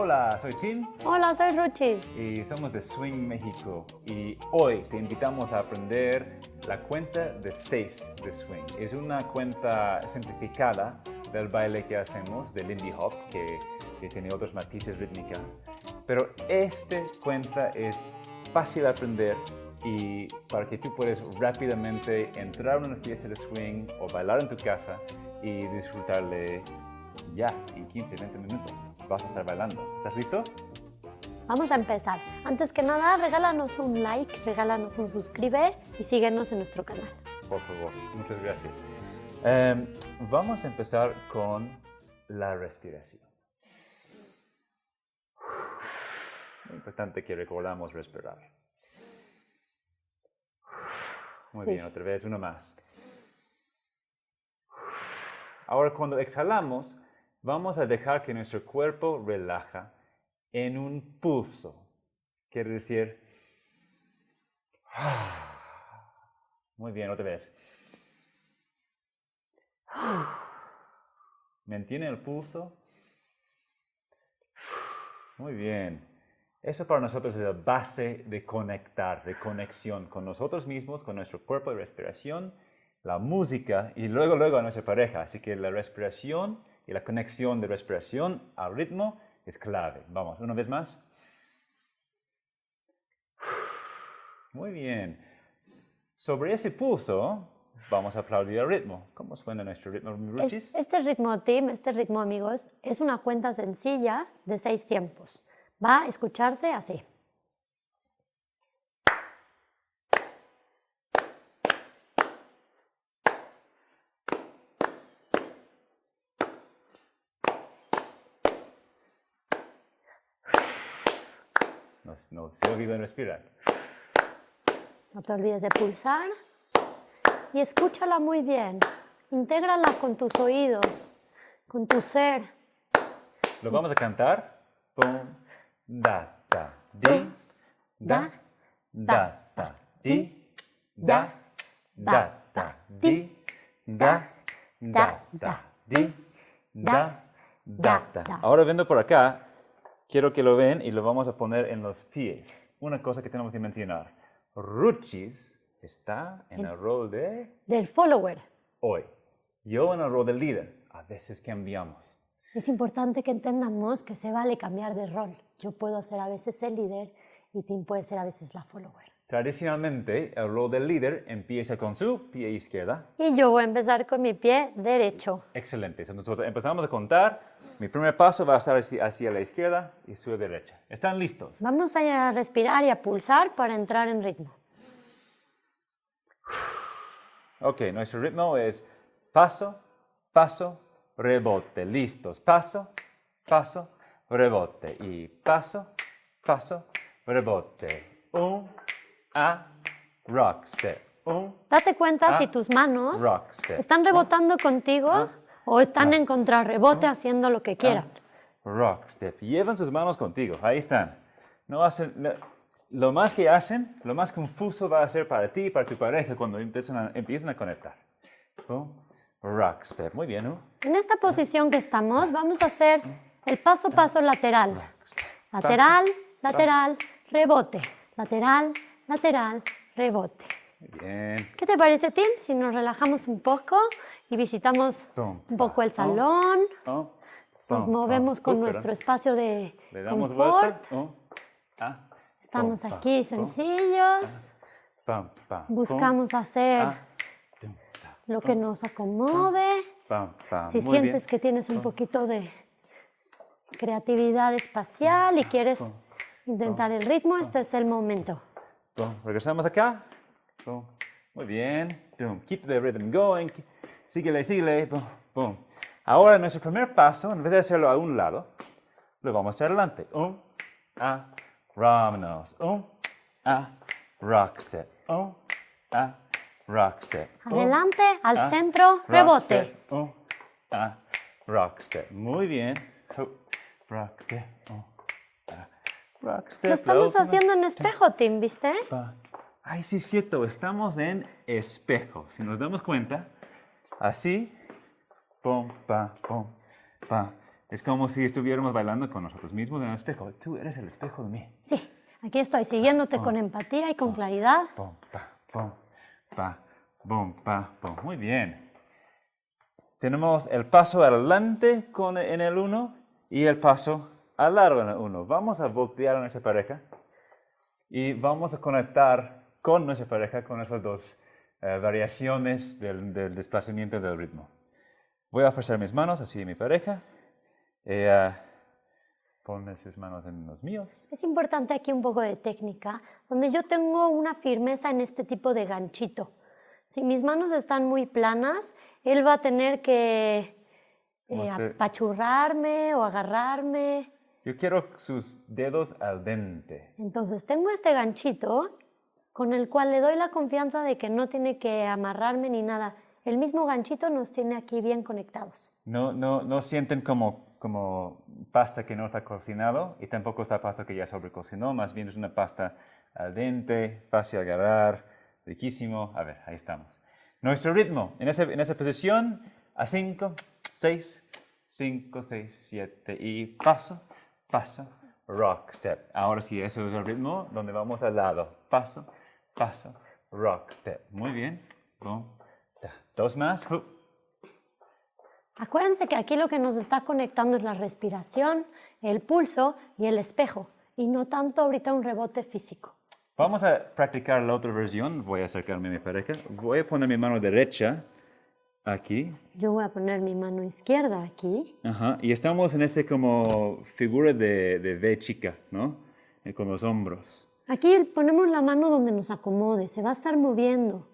Hola, soy Tim Hola, soy Ruchis. y somos de Swing México y hoy te invitamos a aprender la cuenta de 6 de Swing. Es una cuenta simplificada del baile que hacemos, del Lindy Hop, que tiene otros matices rítmicas, pero esta cuenta es fácil de aprender y para que tú puedas rápidamente entrar a una fiesta de swing o bailar en tu casa y disfrutarle ya en 15-20 minutos. Vas a estar bailando. ¿Estás listo? Vamos a empezar. Antes que nada, regálanos un like, regálanos un suscribe y síguenos en nuestro canal. Por favor, muchas gracias. Vamos a empezar con la respiración. Es muy importante que recordamos respirar. Muy Sí. bien, otra vez, uno más. Ahora, cuando exhalamos, vamos a dejar que nuestro cuerpo relaja en un pulso. Quiere decir... Muy bien, otra vez. Mantiene el pulso. Muy bien. Eso para nosotros es la base de conectar, de conexión con nosotros mismos, con nuestro cuerpo y respiración, la música y luego a nuestra pareja. Así que la respiración y la conexión de respiración al ritmo es clave. Vamos, una vez más. Muy bien. Sobre ese pulso, vamos a aplaudir el ritmo. ¿Cómo suena nuestro ritmo, Ruchis? Este ritmo, Tim, este ritmo, amigos, es una cuenta sencilla de 6 tiempos. Va a escucharse así. No se olviden respirar. No te olvides de pulsar y escúchala muy bien. Intégrala con tus oídos, con tu ser. Lo vamos a cantar. Pum, da, da, di, da, da, da, di, da, da, da, di, da, da, da, di, da, da, da. Ahora viendo por acá, quiero que lo ven y lo vamos a poner en los pies. Una cosa que tenemos que mencionar. Ruchis está en el rol de Del follower. hoy. Yo en el rol del líder. A veces cambiamos. Es importante que entendamos que se vale cambiar de rol. Yo puedo ser a veces el líder y Tim puede ser a veces la follower. Tradicionalmente, el rol del líder empieza con su pie izquierda. Y yo voy a empezar con mi pie derecho. Excelente. Entonces nosotros empezamos a contar. Mi primer paso va a estar hacia la izquierda y su derecha. ¿Están listos? Vamos a respirar y a pulsar para entrar en ritmo. Ok, nuestro ritmo es paso, paso, rebote. Listos. Paso, paso, rebote. Y paso, paso, rebote. Rock step. Date cuenta si tus manos Rock step. están rebotando contigo o están en contrarrebote haciendo lo que quieran. Rock step. Llevan sus manos contigo. Ahí están. No hacen, lo más que hacen, lo más confuso va a ser para ti y para tu pareja cuando empiezan a conectar. Rock step. Muy bien, ¿no? En esta posición que estamos, vamos a hacer el paso a paso lateral. Rock step. Lateral, Paso, lateral, rebote. Lateral, lateral, rebote. Muy bien. ¿Qué te parece, Tim, si nos relajamos un poco y visitamos un poco el salón? Nos movemos con nuestro espacio de Le damos confort. vuelta. Estamos aquí sencillos. Buscamos hacer lo que nos acomode. Si sientes que tienes un poquito de creatividad espacial y quieres intentar el ritmo, este es el momento. Regresamos acá. Muy bien. Keep the rhythm going. Síguele, síguele. Ahora, nuestro primer paso, en vez de hacerlo a un lado, lo vamos a hacer adelante. Vámonos. Rock step. Rock step. Adelante, al centro, rebote. Rock step. Muy bien. Rock step. Rock step. Lo estamos haciendo en espejo, Tim, ¿viste? Ay, sí, es cierto. Estamos en espejo. Si nos damos cuenta, así. Pum, pa, pum, pa. Es como si estuviéramos bailando con nosotros mismos en el espejo. Tú eres el espejo de mí. Sí, aquí estoy siguiéndote con empatía y con claridad. Pum, pa, pum, pa, bum, pa, pum. Muy bien. Tenemos el paso adelante en el 1 y el paso al largo en el 1. Vamos a voltear a nuestra pareja y vamos a conectar con nuestra pareja con esas dos variaciones del desplazamiento del ritmo. Voy a ofrecer mis manos así a mi pareja. Ponme sus manos en los míos. Es importante aquí un poco de técnica, donde yo tengo una firmeza en este tipo de ganchito. Si mis manos están muy planas, él va a tener que apachurrarme o agarrarme. Yo quiero sus dedos al dente. Entonces tengo este ganchito con el cual le doy la confianza de que no tiene que amarrarme ni nada. El mismo ganchito nos tiene aquí bien conectados. No sienten como pasta que no está cocinado y tampoco está pasta que ya sobrecocinó, más bien es una pasta al dente, fácil de agarrar, riquísimo. A ver, ahí estamos. Nuestro ritmo, en esa posición, a 5, 6, 5, 6, 7 y paso, paso, rock, step. Ahora sí, eso es el ritmo donde vamos al lado. Paso, paso, rock, step. Muy bien. Boom. Dos más. Acuérdense que aquí lo que nos está conectando es la respiración, el pulso y el espejo, y no tanto ahorita un rebote físico. Vamos a practicar la otra versión. Voy a acercarme a mi pareja. Voy a poner mi mano derecha aquí. Yo voy a poner mi mano izquierda aquí. Ajá. Y estamos en ese como figura de V chica, ¿no? Con los hombros. Aquí ponemos la mano donde nos acomode. Se va a estar moviendo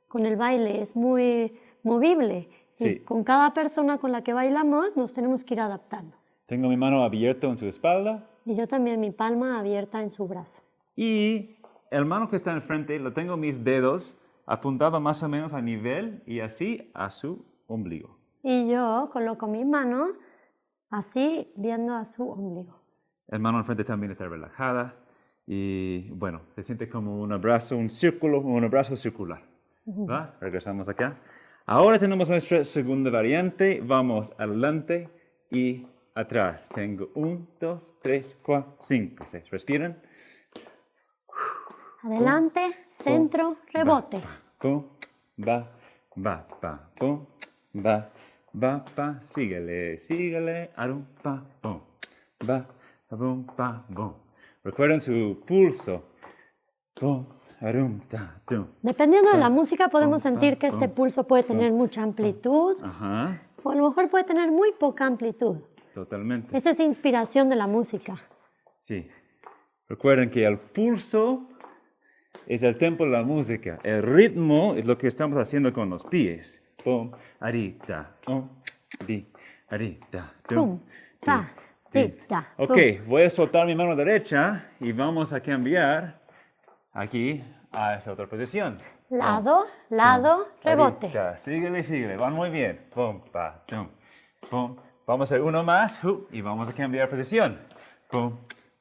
con el baile. Es muy movible. Sí. Y con cada persona con la que bailamos nos tenemos que ir adaptando. Tengo mi mano abierta en su espalda. Y yo también mi palma abierta en su brazo. Y el mano que está enfrente, lo tengo mis dedos apuntado más o menos a nivel y así a su ombligo. Y yo coloco mi mano así viendo a su ombligo. El mano enfrente también está relajada y bueno, se siente como un abrazo, un círculo, un abrazo circular. ¿Va? Regresamos acá. Ahora tenemos nuestra segunda variante. Vamos adelante y atrás. Tengo 1, 2, 3, 4, 5, 6. Respiran. Adelante, centro, rebote. Pum, va, pa, pum, va, pa. Síguele, síguele. Arum, pa, pum, va, pum, pa, pum. Recuerden su pulso. Pum. Dependiendo de la música podemos sentir que este pulso puede tener mucha amplitud. Ajá. O a lo mejor puede tener muy poca amplitud. Totalmente. Esa es inspiración de la música. Sí. Recuerden que el pulso es el tempo de la música. El ritmo es lo que estamos haciendo con los pies. Pum, arita, di, arita, pum, ta, di, ta. Ok, voy a soltar mi mano derecha y vamos a cambiar aquí a esa otra posición. Lado, lado, rebote. Arita. Síguele, síguele. Van muy bien. Pum, pa, tum, pum. Vamos a hacer uno más y vamos a cambiar posición. Pum,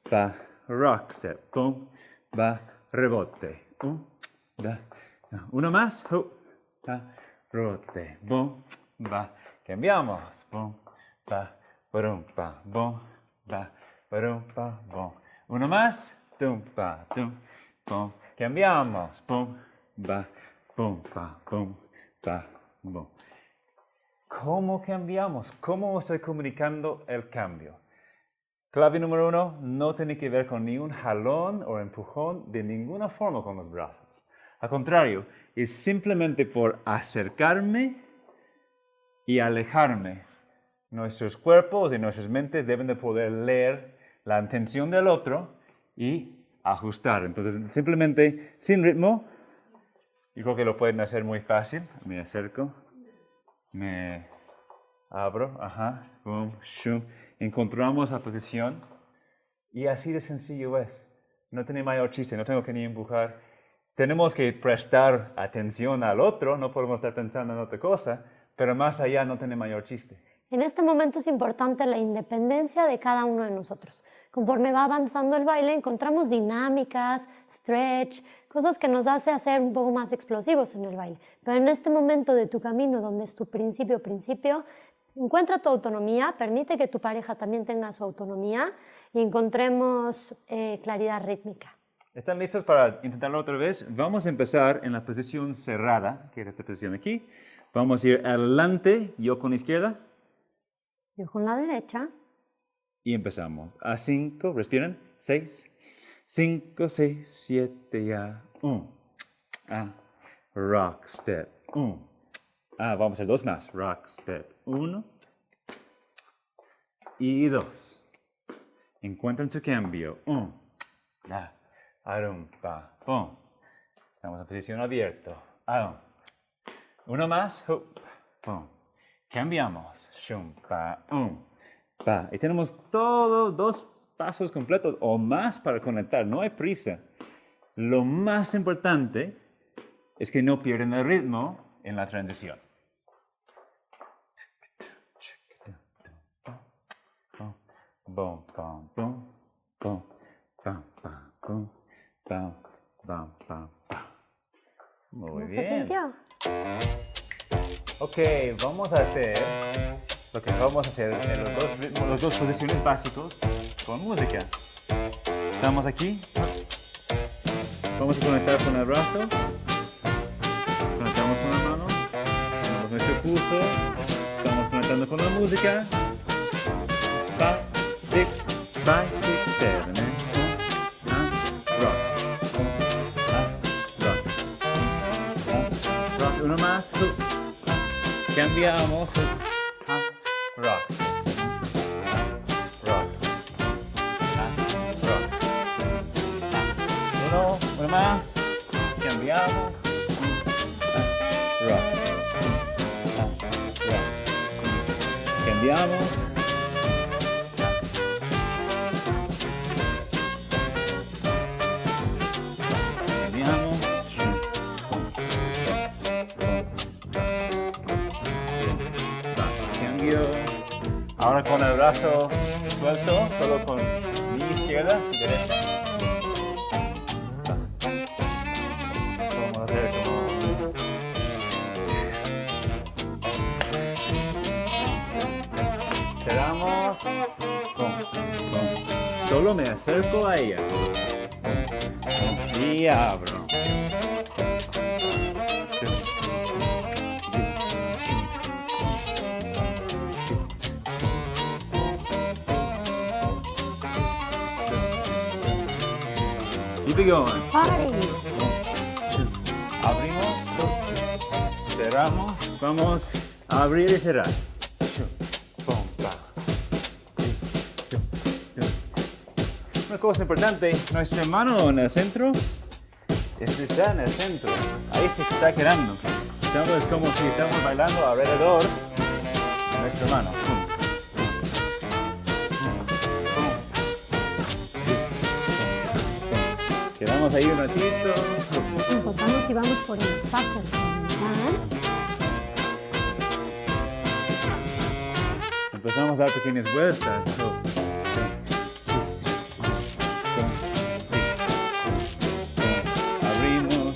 pa, rock step. Pum, pa, rebote. Uno más. Pa, rebote. Pum, pa. Cambiamos. Pum, pa, parum, pa, pum, pa, parum, pa, pum. Uno más. Tum, pa, tum. Pum, cambiamos, pum, va, pum, pa, pum, pa, pum. ¿Cómo cambiamos? ¿Cómo estoy comunicando el cambio? Clave número 1, no tiene que ver con ni un jalón o empujón de ninguna forma con los brazos. Al contrario, es simplemente por acercarme y alejarme. Nuestros cuerpos y nuestras mentes deben de poder leer la intención del otro y ajustar. Entonces, simplemente, sin ritmo, yo creo que lo pueden hacer muy fácil. Me acerco, me abro, ajá, boom, shum. Encontramos la posición y así de sencillo es. No tiene mayor chiste, no tengo que ni empujar. Tenemos que prestar atención al otro, no podemos estar pensando en otra cosa, pero más allá no tiene mayor chiste. En este momento es importante la independencia de cada uno de nosotros. Conforme va avanzando el baile, encontramos dinámicas, stretch, cosas que nos hace hacer un poco más explosivos en el baile. Pero en este momento de tu camino, donde es tu principio, Encuentra tu autonomía, permite que tu pareja también tenga su autonomía y encontremos claridad rítmica. ¿Están listos para intentarlo otra vez? Vamos a empezar en la posición cerrada, que es esta posición aquí. Vamos a ir adelante, yo con la izquierda. Yo con la derecha. Y empezamos. A 5, respiren. 6, 5, 6, 7, ya. 1. Rock, step. 1. Vamos a hacer 2 más. Rock, step. 1 y 2. Encuentren su cambio. 1. Arumpa. Pum. Estamos en posición abierta. Uno más. Pum. Cambiamos. Shumpa. Pa. Y tenemos todos 2 pasos completos o más para conectar. No hay prisa. Lo más importante es que no pierdan el ritmo en la transición. Boom, boom, boom, boom, bam, bam, boom, bam, bam, bam, bam. Muy bien. ¿Se sintió? Ok, vamos a hacer lo que vamos a hacer en los dos posiciones básicos con música. Estamos aquí. Vamos a conectar con el brazo. Conectamos con la mano. Tenemos nuestro pulso. Estamos conectando con la música. 5, 6, 5, 6, 7, rock. Rock. Uno más. Cambiamos. Rock. Uno más. Cambiamos. Rock. Cambiamos. Ahora con el brazo suelto, solo con mi izquierda, su derecha. Vamos a hacer como... Cerramos. Solo me acerco a ella. Y abro. Keep it going. Abrimos, cerramos, vamos a abrir y cerrar. Una cosa importante, nuestra mano en el centro, está en el centro, ahí se está quedando. Es como si estamos bailando alrededor de nuestra mano. Quedamos ahí un ratito. Nos soltamos y vamos por el espacio. Empezamos a dar pequeñas vueltas. Abrimos.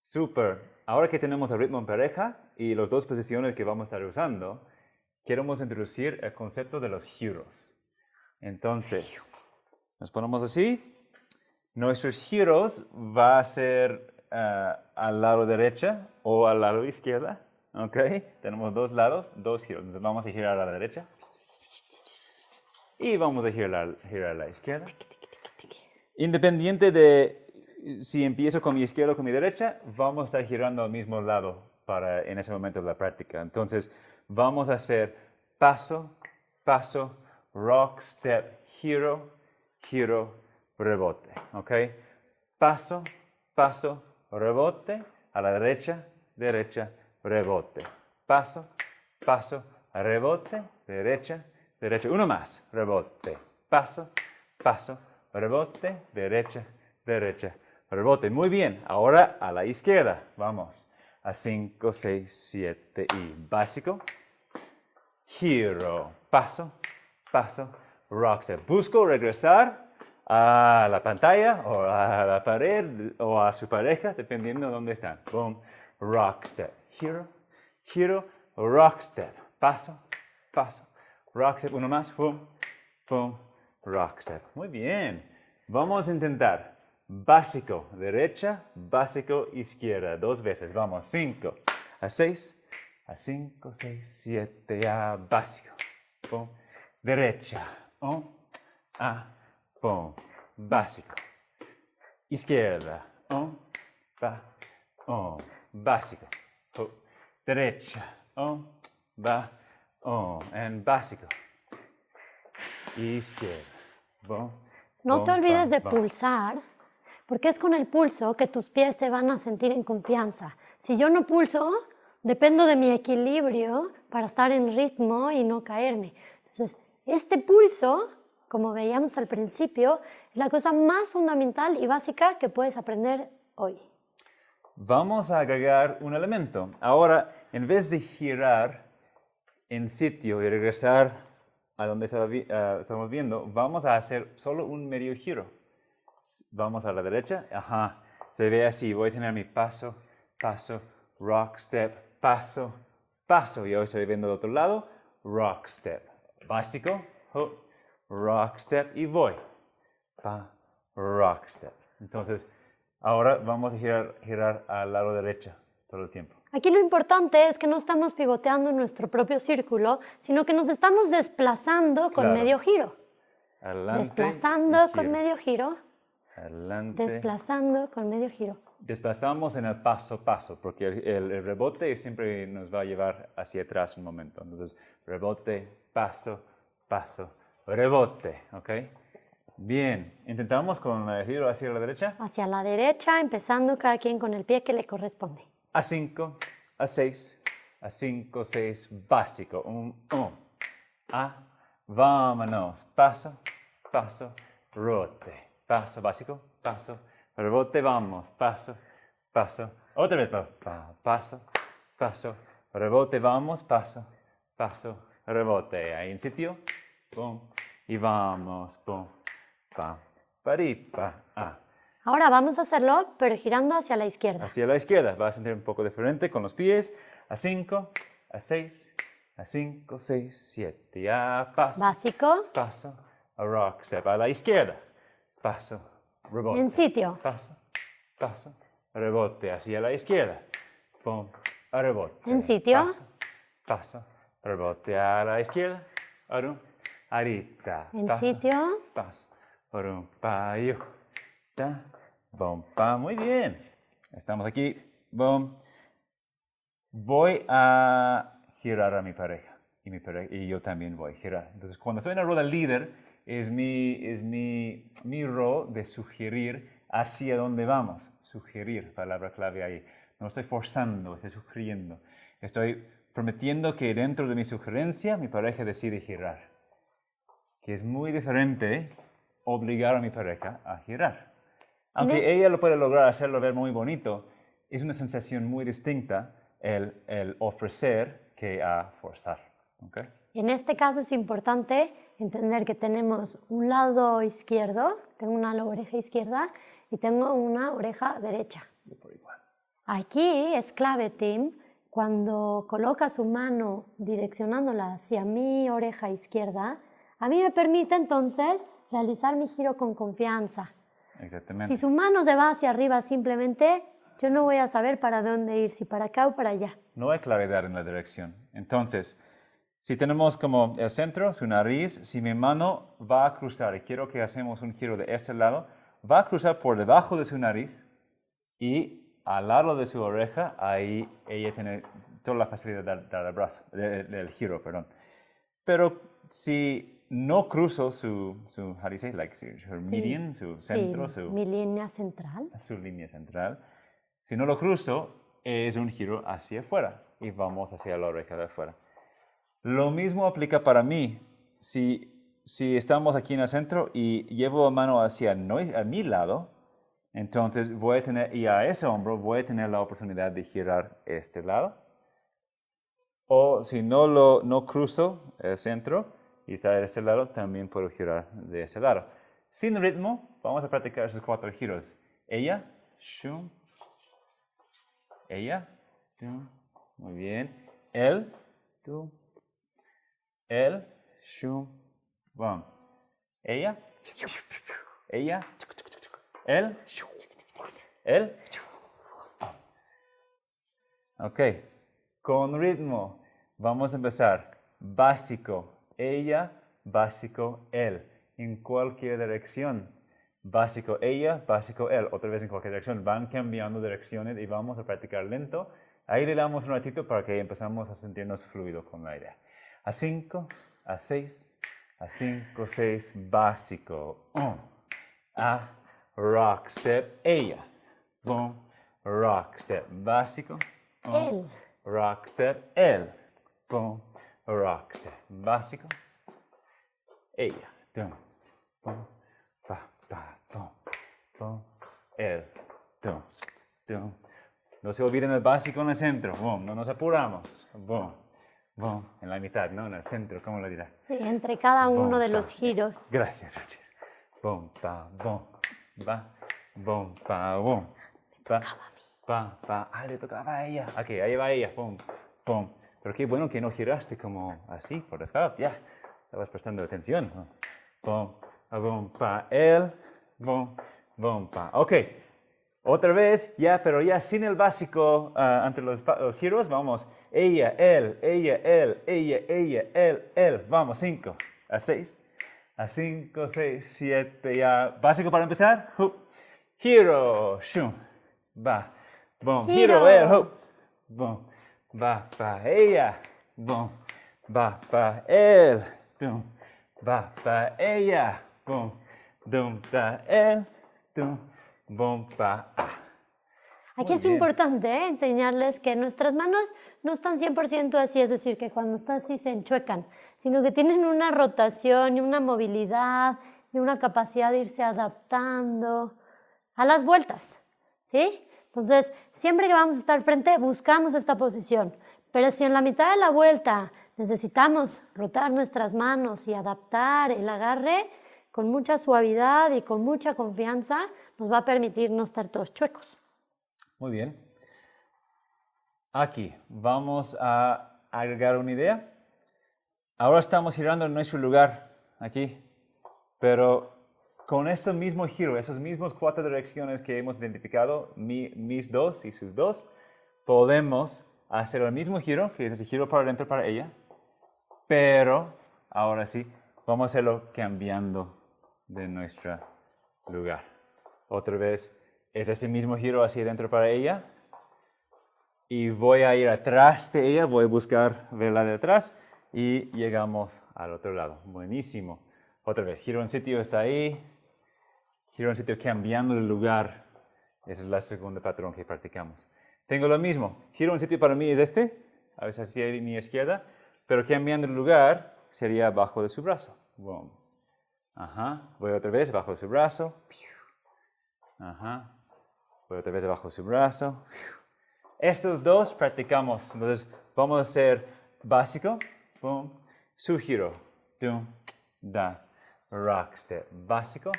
Súper. Ahora que tenemos el ritmo en pareja y las 2 posiciones que vamos a estar usando, queremos introducir el concepto de los giros. Entonces, nos ponemos así. Nuestros giros va a ser al lado derecha o al lado izquierda. ¿Ok? Tenemos 2 lados, 2 giros. Entonces vamos a girar a la derecha. Y vamos a girar a la izquierda. Independiente de si empiezo con mi izquierda o con mi derecha, vamos a estar girando al mismo lado en ese momento de la práctica. Entonces, vamos a hacer paso, paso, rock, step, giro, giro, rebote. ¿Ok? Paso, paso, rebote, a la derecha, derecha, rebote. Paso, paso, rebote, derecha, derecha. Uno más, rebote. Paso, paso, rebote, derecha, derecha. Rebote. Muy bien. Ahora a la izquierda. Vamos. a 5, 6, 7 y básico. Giro, paso, paso, rock step. Busco regresar a la pantalla o a la pared o a su pareja, dependiendo de dónde están. Boom, rock step. Giro, giro, rock step. Paso, paso, rock step. Uno más, boom, boom, rock step. Muy bien. Vamos a intentar. Básico, derecha, básico, izquierda. 2 veces. Vamos, 5, a 6. A 5, 6, 7, a básico. Pum. Derecha. A. Pum. Básico. Izquierda. Ba. Básico. Pum. Derecha. Ba. En básico. Izquierda. Bum. No te olvides de pulsar, porque es con el pulso que tus pies se van a sentir en confianza. Si yo no pulso, dependo de mi equilibrio para estar en ritmo y no caerme. Entonces, este pulso, como veíamos al principio, es la cosa más fundamental y básica que puedes aprender hoy. Vamos a agregar un elemento. Ahora, en vez de girar en sitio y regresar a donde estamos viendo, vamos a hacer solo un medio giro. Vamos a la derecha. Ajá. Se ve así. Voy a tener mi paso, paso, rock step, paso, paso. Y hoy estoy viendo del otro lado, rock step. Básico, rock step y voy. Rock step. Entonces, ahora vamos a girar al lado derecho todo el tiempo. Aquí lo importante es que no estamos pivoteando en nuestro propio círculo, sino que nos estamos desplazando con medio giro. Adelante. Desplazando con medio giro. Adelante. Desplazando con medio giro. Desplazamos en el paso, paso, porque el rebote siempre nos va a llevar hacia atrás un momento. Entonces, rebote, paso, paso, rebote, ¿ok? Bien, intentamos con el giro hacia la derecha. Hacia la derecha, empezando cada quien con el pie que le corresponde. A 5, a 6, a 5, 6, básico. Vámonos. Paso, paso, rote. Paso, básico, paso, rebote, vamos. Paso, paso. Otra vez, paso, paso, rebote, vamos. Paso, paso, rebote. Ahí en sitio. Pum. Y vamos. Pum. Pa. Paripa. Ahora vamos a hacerlo, pero girando hacia la izquierda. Hacia la izquierda. Vas a sentir un poco diferente con los pies. A 5, a 6, a 5, 6, 7. A paso. Básico. Paso. A rock step. A la izquierda. Paso. Rebote. En sitio. Paso. Paso. Rebote. Hacia la izquierda. Pum. A rebote. En sitio. Paso. Paso. Rebote a la izquierda. Arum. Arita. En paso, sitio. Paso. Arum. Payo. Bom, pa, muy bien. Estamos aquí. Bom. Voy a girar a mi pareja. Y yo también voy a girar. Entonces, cuando estoy en la rueda líder, es mi rol de sugerir hacia dónde vamos. Sugerir, palabra clave ahí. No estoy forzando, estoy sugiriendo. Estoy prometiendo que dentro de mi sugerencia, mi pareja decide girar. Que es muy diferente obligar a mi pareja a girar. Aunque ella lo puede lograr hacerlo ver muy bonito, es una sensación muy distinta el ofrecer que a forzar. ¿Okay? En este caso es importante entender que tenemos un lado izquierdo, tengo una oreja izquierda y tengo una oreja derecha. Yo por igual. Aquí es clave, Tim, cuando coloca su mano direccionándola hacia mi oreja izquierda, a mí me permite entonces realizar mi giro con confianza. Exactamente. Si su mano se va hacia arriba simplemente, yo no voy a saber para dónde ir, si para acá o para allá. No hay claridad en la dirección. Entonces, si tenemos como el centro, su nariz, si mi mano va a cruzar, y quiero que hacemos un giro de este lado, va a cruzar por debajo de su nariz y al lado de su oreja, ahí ella tiene toda la facilidad del giro, perdón. Pero si no cruzo su how do you say, like her median, su centro, mi línea central. Su línea central. Si no lo cruzo, es un giro hacia afuera y vamos hacia la oreja de afuera. Lo mismo aplica para mí. Si estamos aquí en el centro y llevo la mano hacia a mi lado, Entonces voy a tener, y a ese hombro voy a tener la oportunidad de girar este lado. O si no cruzo el centro y está de este lado, también puedo girar de ese lado. Sin ritmo, vamos a practicar esos 4 giros. Ella, shum. Ella, shum. Muy bien. Él, tú. Él, shum, bum. Ella, ella, él, él. Ok, con ritmo vamos a empezar. Básico, ella, básico, él. En cualquier dirección. Básico, ella, básico, él. Otra vez en cualquier dirección. Van cambiando direcciones y vamos a practicar lento. Ahí le damos un ratito para que empezamos a sentirnos fluido con la idea. A 5, a 6, a 5, 6, básico. A, rock, step, ella. Boom, rock, step, básico. Él. Rock, step, él. Boom, rock, step, básico. Ella. Boom, boom, pa, pa, boom, boom, él. Boom, boom. No se olviden el básico en el centro. Boom, no nos apuramos. Boom. Boom, en la mitad, ¿no? En el centro, ¿cómo lo dirá? Sí, entre cada uno Boom, de los giros. Gracias, Richard. Boom, pa, boom, va, boom, pa, boom. Pa, pa, pa. Ah, le tocaba a ella. Ok, ahí va ella. Boom, boom. Pero qué bueno que no giraste como así, por default. Ya, estabas prestando atención. Boom, boom, pa, él. Boom, boom, pa. Ok. Otra vez, ya, pero ya sin el básico entre los giros, vamos. Ella, él, ella, él, ella, él, él. Vamos, 5, a 6, a 5, 6, 7, ya. Básico para empezar. Giro, shum, va, boom. Giro, él, boom, va, pa, ella, boom, va, pa, él, boom, va, pa, ella, boom, dum, pa, él, dum. Bomba. Aquí es importante enseñarles que nuestras manos no están 100% así, es decir, que cuando están así se enchuecan, sino que tienen una rotación y una movilidad y una capacidad de irse adaptando a las vueltas, ¿sí? Entonces, siempre que vamos a estar frente, buscamos esta posición, pero si en la mitad de la vuelta necesitamos rotar nuestras manos y adaptar el agarre con mucha suavidad y con mucha confianza, nos va a permitir no estar todos chuecos. Muy bien. Aquí vamos a agregar una idea. Ahora estamos girando en nuestro lugar, aquí, pero con ese mismo giro, esos mismos 4 direcciones que hemos identificado, mis 2 y sus 2, podemos hacer el mismo giro, que es ese giro para adentro para ella, pero ahora sí, vamos a hacerlo cambiando de nuestro lugar. Otra vez es ese mismo giro hacia adentro para ella. Y voy a ir atrás de ella, voy a buscar verla de atrás y llegamos al otro lado. Buenísimo. Otra vez, giro en sitio, está ahí. Giro en sitio cambiando de lugar. Ese es el segundo patrón que practicamos. Tengo lo mismo. Giro en sitio para mí es este, a veces hacia mi izquierda, pero cambiando de lugar sería abajo de su brazo. Boom. Ajá. Voy otra vez abajo de su brazo. Ajá. Voy otra vez abajo de su brazo. Estos 2 practicamos. Entonces, vamos a hacer básico. Boom. Su giro. Dum, da. Rock step. Básico.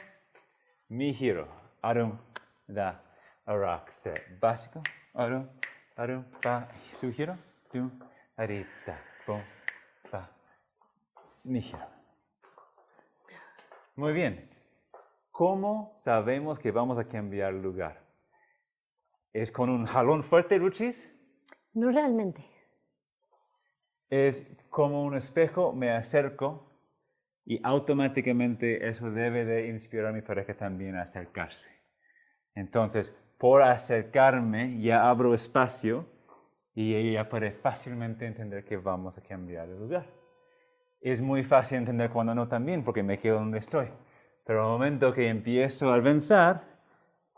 Mi giro. Arum, da. Rock step. Básico. Arum, arum, pa. Su giro. Dum, arita. Boom, pa. Mi giro. Muy bien. ¿Cómo sabemos que vamos a cambiar lugar? ¿Es con un jalón fuerte, Ruchis? No realmente. Es como un espejo, me acerco y automáticamente eso debe de inspirar a mi pareja también a acercarse. Entonces, por acercarme ya abro espacio y ella puede fácilmente entender que vamos a cambiar de lugar. Es muy fácil entender cuando no también, porque me quedo donde estoy. Pero al momento que empiezo a avanzar,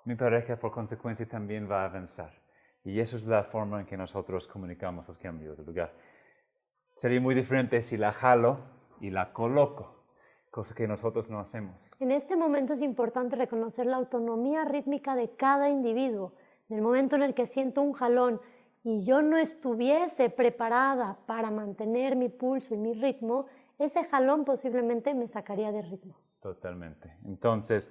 mi pareja por consecuencia también va a avanzar. Y eso es la forma en que nosotros comunicamos los cambios de lugar. Sería muy diferente si la jalo y la coloco. cosa que nosotros no hacemos. En este momento es importante reconocer la autonomía rítmica de cada individuo. En el momento en el que siento un jalón y yo no estuviese preparada para mantener mi pulso y mi ritmo, ese jalón posiblemente me sacaría de ritmo. Totalmente. Entonces,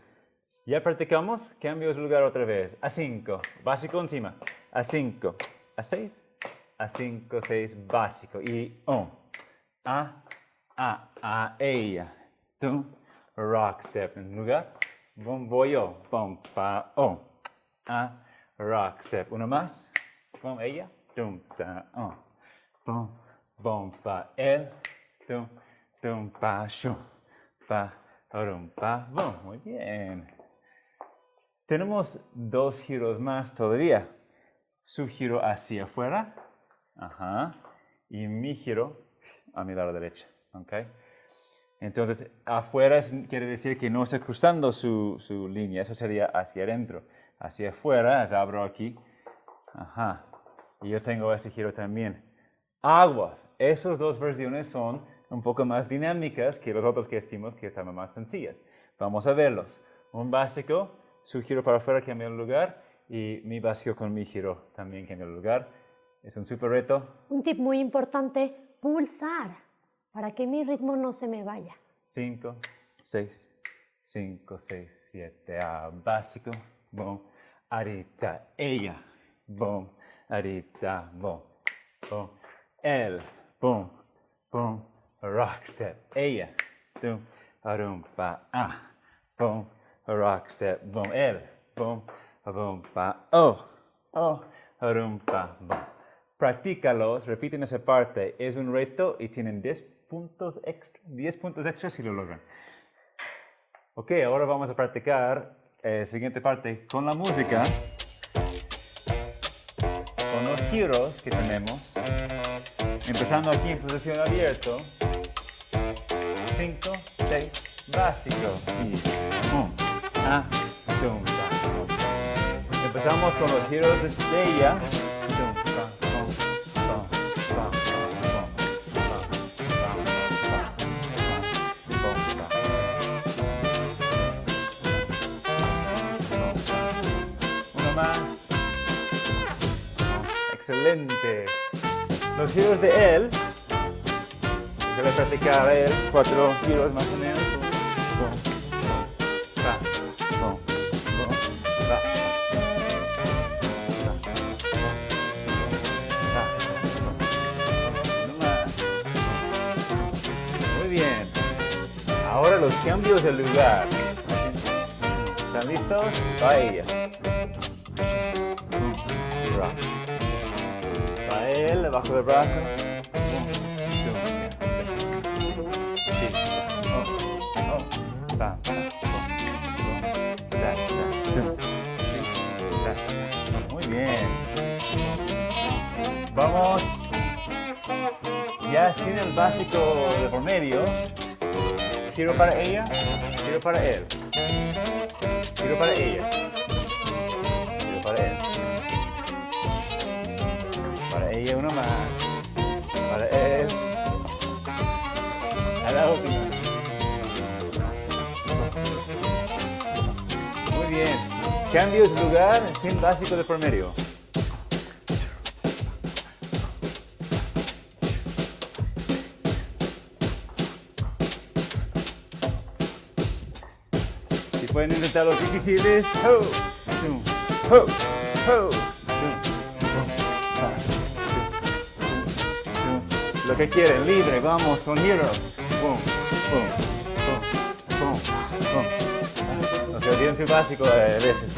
ya practicamos, cambio de lugar otra vez. A 5, básico encima. A 5, a 6, a 5, 6, básico. Y 1, a, ella. Tú, rock step en lugar. Bom, voy yo. Bom, pa, a, rock step. Uno más. Bom, ella. Tum, ta, bom, bom, pa, él. Tum, pa, shum, pa, rum, pa, bom. Muy bien. Tenemos 2 giros más todavía. Su giro hacia afuera. Ajá. Y mi giro a mi lado derecha. ¿Ok? Entonces, afuera quiere decir que no está cruzando su línea. Eso sería hacia adentro. Hacia afuera, abro aquí. Ajá. Y yo tengo ese giro también. Aguas. Esas 2 versiones son un poco más dinámicas que los otros que decimos que estaban más sencillas. Vamos a verlos. Un básico, su giro para afuera cambia el lugar y mi básico con mi giro también cambia el lugar. Es un súper reto. Un tip muy importante, pulsar, para que mi ritmo no se me vaya. 5, 6, 5, 6, 7, a básico, bom, arita, ella, bom, arita, bom, bom, él, bom, bom, rock step, ella, tum, arum, pa, bom, rock step, bom, él, bom, pa, arum, pa, bom. Practícalos, repiten esa parte, es un reto y tienen 10 puntos extra si lo logran. Ok, ahora vamos a practicar la siguiente parte con la música, con los giros que tenemos, empezando aquí en posición abierto, 5, 6, básico, y 1, a, tum, ta. Empezamos con los giros de estrella, excelente. Los giros de él, debe practicar a él 4 giros más o menos. Muy bien. Ahora los cambios de lugar. ¿Están listos? Va ella. Él, debajo del brazo. Muy bien. Vamos ya sin el básico de por medio. Giro para ella, giro para él. Giro para ella. Giro para él. Ella uno más, para él, a la última. Muy bien, cambios de lugar sin básico de por medio. Si pueden intentar los difíciles, ho, ho, ho. Lo que quieren, libre, vamos con heroes. Boom, boom, boom, boom, boom. No se olviden su básico a veces.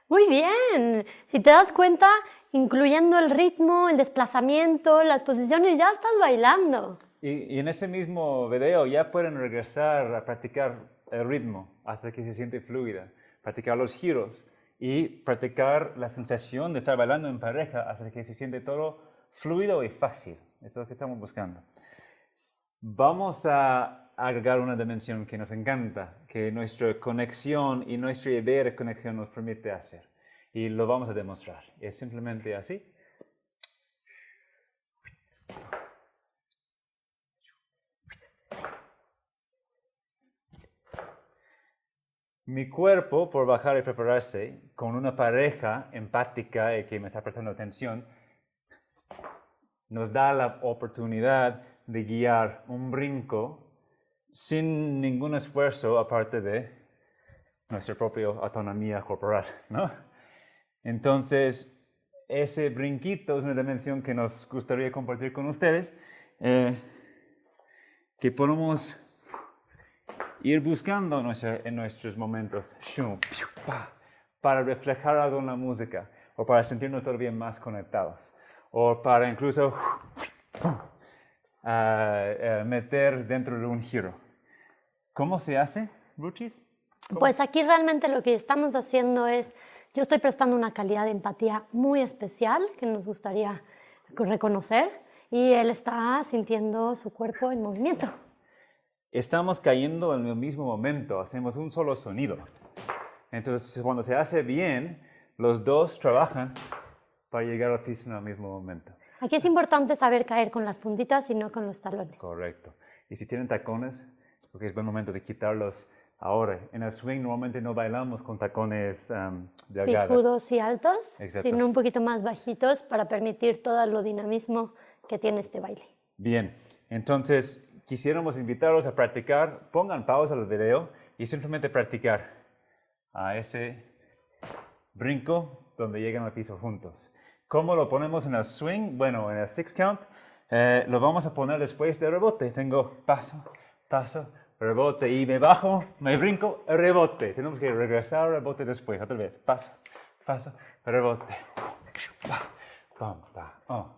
Muy bien, si te das cuenta, incluyendo el ritmo, el desplazamiento, las posiciones, ya estás bailando. Y en ese mismo video ya pueden regresar a practicar el ritmo hasta que se siente fluida, practicar los giros y practicar la sensación de estar bailando en pareja hasta que se siente todo fluido y fácil. Eso es lo que estamos buscando. Vamos a agregar una dimensión que nos encanta, que nuestra conexión y nuestra idea de conexión nos permite hacer. Y lo vamos a demostrar. Es simplemente así. Mi cuerpo, por bajar y prepararse, con una pareja empática y que me está prestando atención, nos da la oportunidad de guiar un brinco sin ningún esfuerzo aparte de nuestra propia autonomía corporal, ¿no? Entonces, ese brinquito es una dimensión que nos gustaría compartir con ustedes, que podemos ir buscando en nuestros momentos para reflejar algo en la música o para sentirnos todavía más conectados o para incluso meter dentro de un giro. ¿Cómo se hace, Ruchis? Pues aquí realmente lo que estamos haciendo es, yo estoy prestando una calidad de empatía muy especial que nos gustaría reconocer y él está sintiendo su cuerpo en movimiento. Estamos cayendo en el mismo momento, hacemos un solo sonido. Entonces, cuando se hace bien, los dos trabajan para llegar al piso en el mismo momento. Aquí es importante saber caer con las puntitas y no con los talones. Correcto. Y si tienen tacones, porque es buen momento de quitarlos ahora. En el swing normalmente no bailamos con tacones delgados. Picudos y altos, Exacto. Sino un poquito más bajitos para permitir todo lo dinamismo que tiene este baile. Bien, entonces quisiéramos invitarlos a practicar. Pongan pausa al video y simplemente practicar a ese brinco donde llegan al piso juntos. ¿Cómo lo ponemos en el swing? Bueno, en el 6 count lo vamos a poner después de rebote. Tengo paso, paso, rebote y me bajo, me brinco, rebote. Tenemos que regresar al rebote después. Otra vez, paso, paso, rebote. Pum, pa, oh.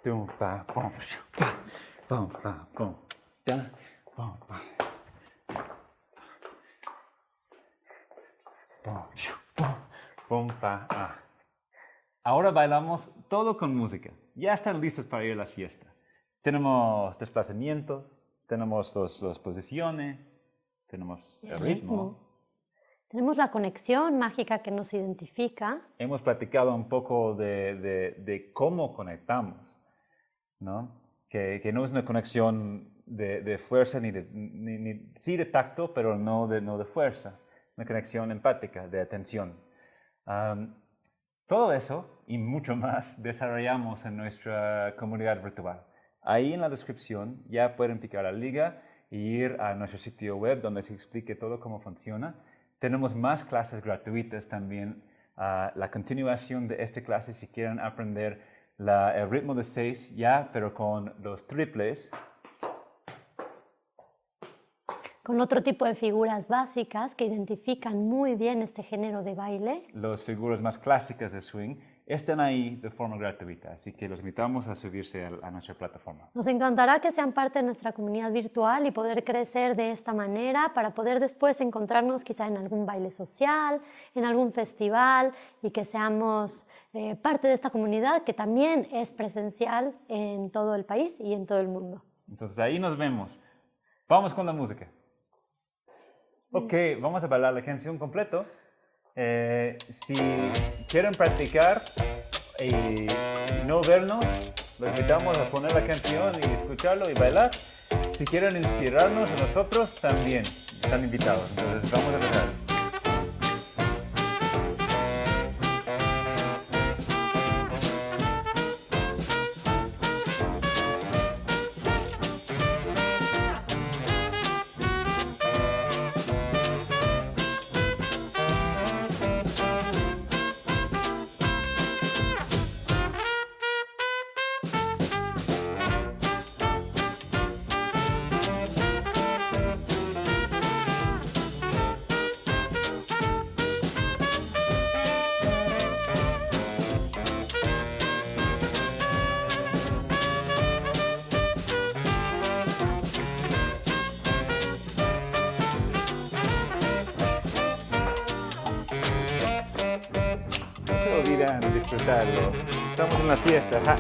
Tum, pa, pum, pa, pum, pa, pum, da, pum, pa. Pum, pa, ah. Ahora bailamos todo con música. Ya están listos para ir a la fiesta. Tenemos desplazamientos, tenemos las posiciones, tenemos el ritmo. Tenemos la conexión mágica que nos identifica. Hemos platicado un poco de cómo conectamos, ¿no? Que no es una conexión de fuerza, sí de tacto, pero no de fuerza. Es una conexión empática, de atención. Todo eso y mucho más desarrollamos en nuestra comunidad virtual. Ahí en la descripción ya pueden picar la liga e ir a nuestro sitio web donde se explique todo cómo funciona. Tenemos más clases gratuitas también. La continuación de esta clase, si quieren aprender el ritmo de 6 ya, pero con los triples. Con otro tipo de figuras básicas que identifican muy bien este género de baile. Las figuras más clásicas de swing están ahí de forma gratuita, así que los invitamos a subirse a nuestra plataforma. Nos encantará que sean parte de nuestra comunidad virtual y poder crecer de esta manera para poder después encontrarnos quizá en algún baile social, en algún festival y que seamos parte de esta comunidad que también es presencial en todo el país y en todo el mundo. Entonces ahí nos vemos. Vamos con la música. Ok, vamos a bailar la canción completo. Si quieren practicar y no vernos, los invitamos a poner la canción y escucharlo y bailar. Si quieren inspirarnos a nosotros, también están invitados. Entonces vamos a empezar. Vengan a disfrutarlo. Estamos en la fiesta. ¡Ja!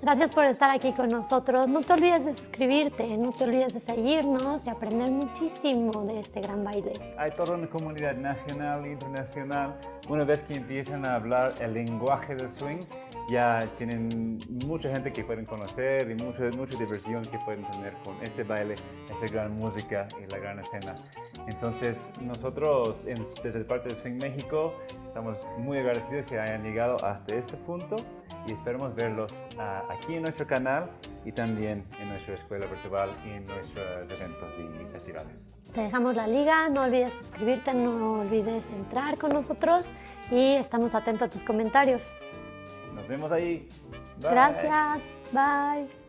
Gracias por estar aquí con nosotros. No te olvides de suscribirte, no te olvides de seguirnos y aprender muchísimo de este gran baile. Hay toda una comunidad nacional e internacional. Una vez que empiezan a hablar el lenguaje del swing, ya tienen mucha gente que pueden conocer y mucha diversión que pueden tener con este baile, esa gran música y la gran escena. Entonces nosotros desde parte de Swing México estamos muy agradecidos que hayan llegado hasta este punto y esperamos verlos aquí en nuestro canal y también en nuestra escuela virtual y en nuestros eventos y festivales. Te dejamos la liga, no olvides suscribirte, no olvides entrar con nosotros y estamos atentos a tus comentarios. Nos vemos ahí. Bye. Gracias. Bye.